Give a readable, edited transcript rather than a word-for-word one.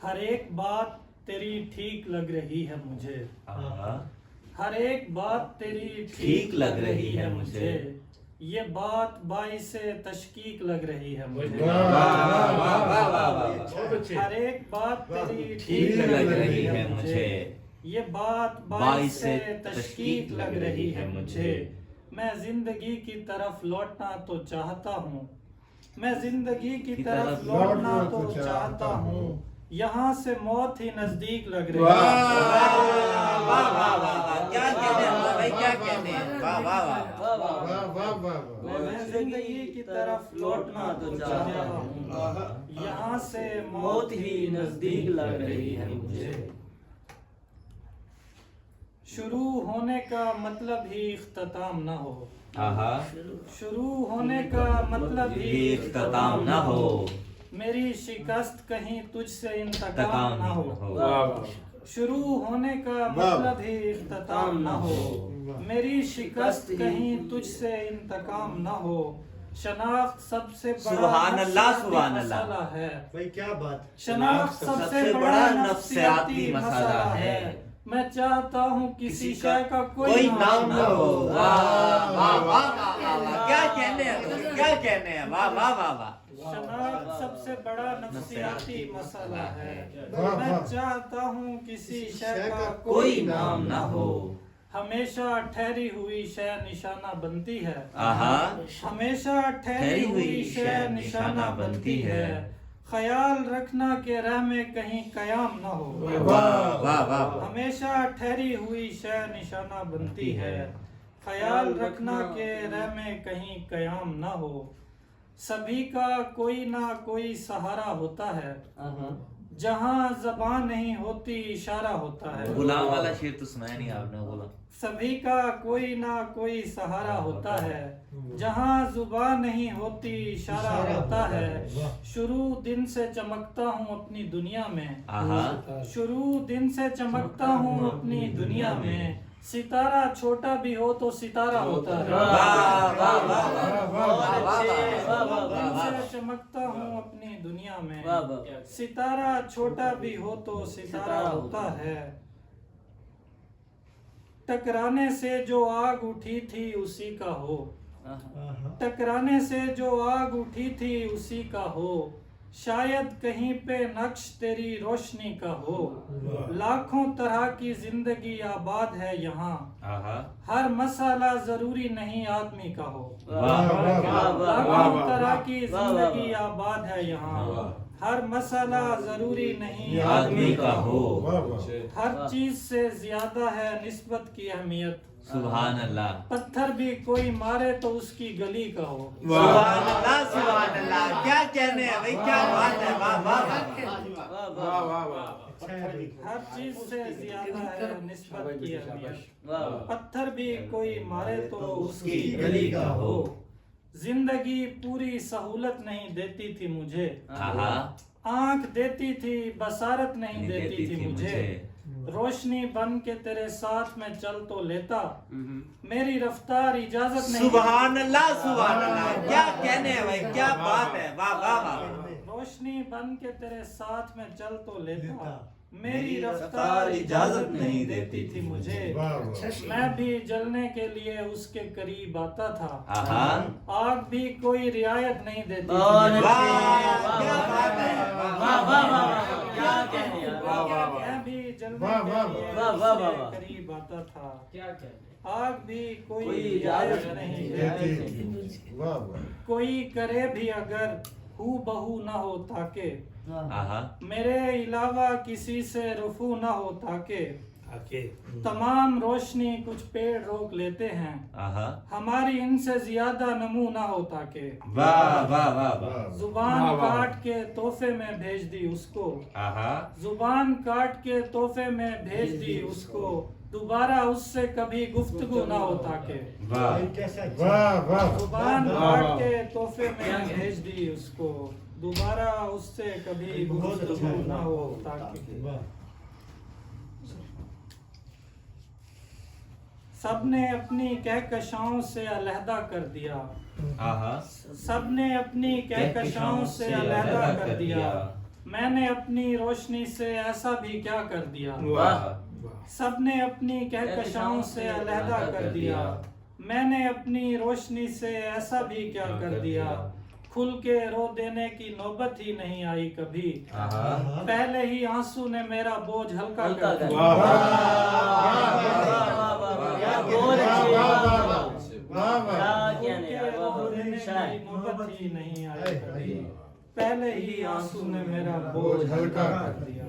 हर एक बात तेरी ठीक लग रही है मुझे। हर एक बात तेरी ठीक लग रही है मुझे। ये बात बाइसे तशकीक लग रही है मुझे। हर एक बात तेरी ठीक लग रही है मुझे। ये बात बाइसे तशकीक लग रही है मुझे। मैं जिंदगी की तरफ लौटना तो चाहता हूँ। मैं जिंदगी की तरफ लौटना तो चाहता हूँ। यहाँ से मौत ही नजदीक लग रही है। वाह वाह वाह, क्या कहते हैं भाई, क्या कहते हैं, वाह वाह वाह। मैं जिंदगी की तरफ लौटना तो चाहता हूँ। यहाँ से मौत ही नजदीक लग रही है मुझे। शुरू होने का मतलब ही इख्तिताम न हो। शुरू होने का मतलब ही इख्तिताम न हो। मेरी शिकस्त कहीं तुझसे इंतकाम न हो। शुरू होने का मतलब ही इख्तिताम न हो। मेरी शिकस्त कहीं तुझसे इंतकाम न हो। शनाख्त सबसे बड़ा सुभान अल्लाह, सुभान अल्लाह। मसाला है। भाई क्या बात। शनाख्त सबसे बड़ा नफ्सियाती मसाला है। मैं चाहता हूँ किसी शय का कोई नाम न हो। वाह वाह वाह वाह, क्या कहने हैं, क्या कहने हैं, वाह वाह वाह वाह। शनाख्त सबसे बड़ा नफ्सियाती मसाला है। मैं चाहता हूँ किसी शय का कोई नाम न हो। हमेशा ठहरी हुई शय निशाना बनती है। हमेशा ठहरी हुई शय निशाना बनती है। ख्याल रखना के रह में कहीं कयाम न हो। वाह वाह वाह। हमेशा ठहरी हुई शय निशाना बनती है। ख्याल रखना के रह में कहीं कयाम न हो। सभी का कोई ना कोई सहारा होता है। जहाँ जबान नहीं होती इशारा होता है। गुलाम वाला शेर तो सुनाया नहीं आपने, बोला। सभी का कोई ना कोई सहारा होता है। जहाँ जुबान नहीं होती इशारा होता है। शुरू दिन से चमकता हूँ अपनी दुनिया में। शुरू दिन से चमकता हूँ अपनी दुनिया में। सितारा छोटा भी हो तो सितारा होता है। दिन से चमकता हूँ अपनी दुनिया में। सितारा छोटा भी हो तो सितारा होता है। टकराने से जो आग उठी थी उसी का हो। टकराने से जो आग उठी थी उसी का हो। शायद कहीं पे नक्श तेरी रोशनी का हो। लाखों तरह की जिंदगी आबाद है यहाँ। हर मसाला जरूरी नहीं आदमी का हो। लाखों तरह की जिंदगी आबाद है यहाँ। हर मसाला जरूरी नहीं आदमी का हो। हर चीज से ज्यादा है निस्बत की अहमियत। सुभान अल्लाह। पत्थर भी कोई मारे तो उसकी गली का हो। सुभान अल्लाह, सुभान अल्लाह, क्या कहने हैं भाई, क्या बात है, वाह वाह। हर चीज से ज्यादा है निस्बत की अहमियत। पत्थर भी कोई मारे तो उसकी गली का हो। जिंदगी पूरी सहूलत नहीं देती थी मुझे। आंख देती थी बसारत नहीं देती थी मुझे। रोशनी बन के तेरे साथ में चल तो लेता। मेरी रफ्तार इजाजत नहीं। सुभान अल्लाह, सुभान अल्लाह, क्या कहने हैं भाई, क्या बात है, वाह वाह वाह। रोशनी बन के तेरे साथ में चल तो लेता। मेरी रफ्तार इजाजत नहीं देती थी मुझे। मैं भी जलने के लिए उसके करीब आता था। आग भी कोई रियायत नहीं देती थी। मैं भी जलने के लिए उसके करीब आता था। आग भी कोई रियायत नहीं देती थी। कोई करे भी अगर हू बहू न हो ताके। मेरे अलावा किसी से रुफू न हो ताके। तमाम रोशनी कुछ पेड़ रोक लेते हैं। हमारी इनसे ज्यादा नमू ना हो ताके। जुबान काट के तोहफे में भेज दी उसको। जुबान काट के तोहफे में भेज दी उसको। दोबारा उससे कभी गुफ्तगू ना हो ताके। जुबान काट के तोहफे में भेज दी उसको। दोबारा उससे कभी गुफ्तगू ना हो ताके। सबने अपनी कहकशाओं से अलहदा कर दिया। सबने अपनी कहकशाओं से अलहदा कर दिया। मैंने अपनी रोशनी से ऐसा भी क्या कर दिया, सबने अपनी कहकशाओं से अलहदा कर दिया। मैंने अपनी रोशनी से ऐसा भी क्या कर दिया, खुल के रो देने की नौबत ही नहीं आई कभी। पहले ही आंसू ने मेरा बोझ हल्का कर दिया। नौबत ही नहीं आई कभी, पहले ही आंसू ने मेरा बोझ हल्का कर दिया।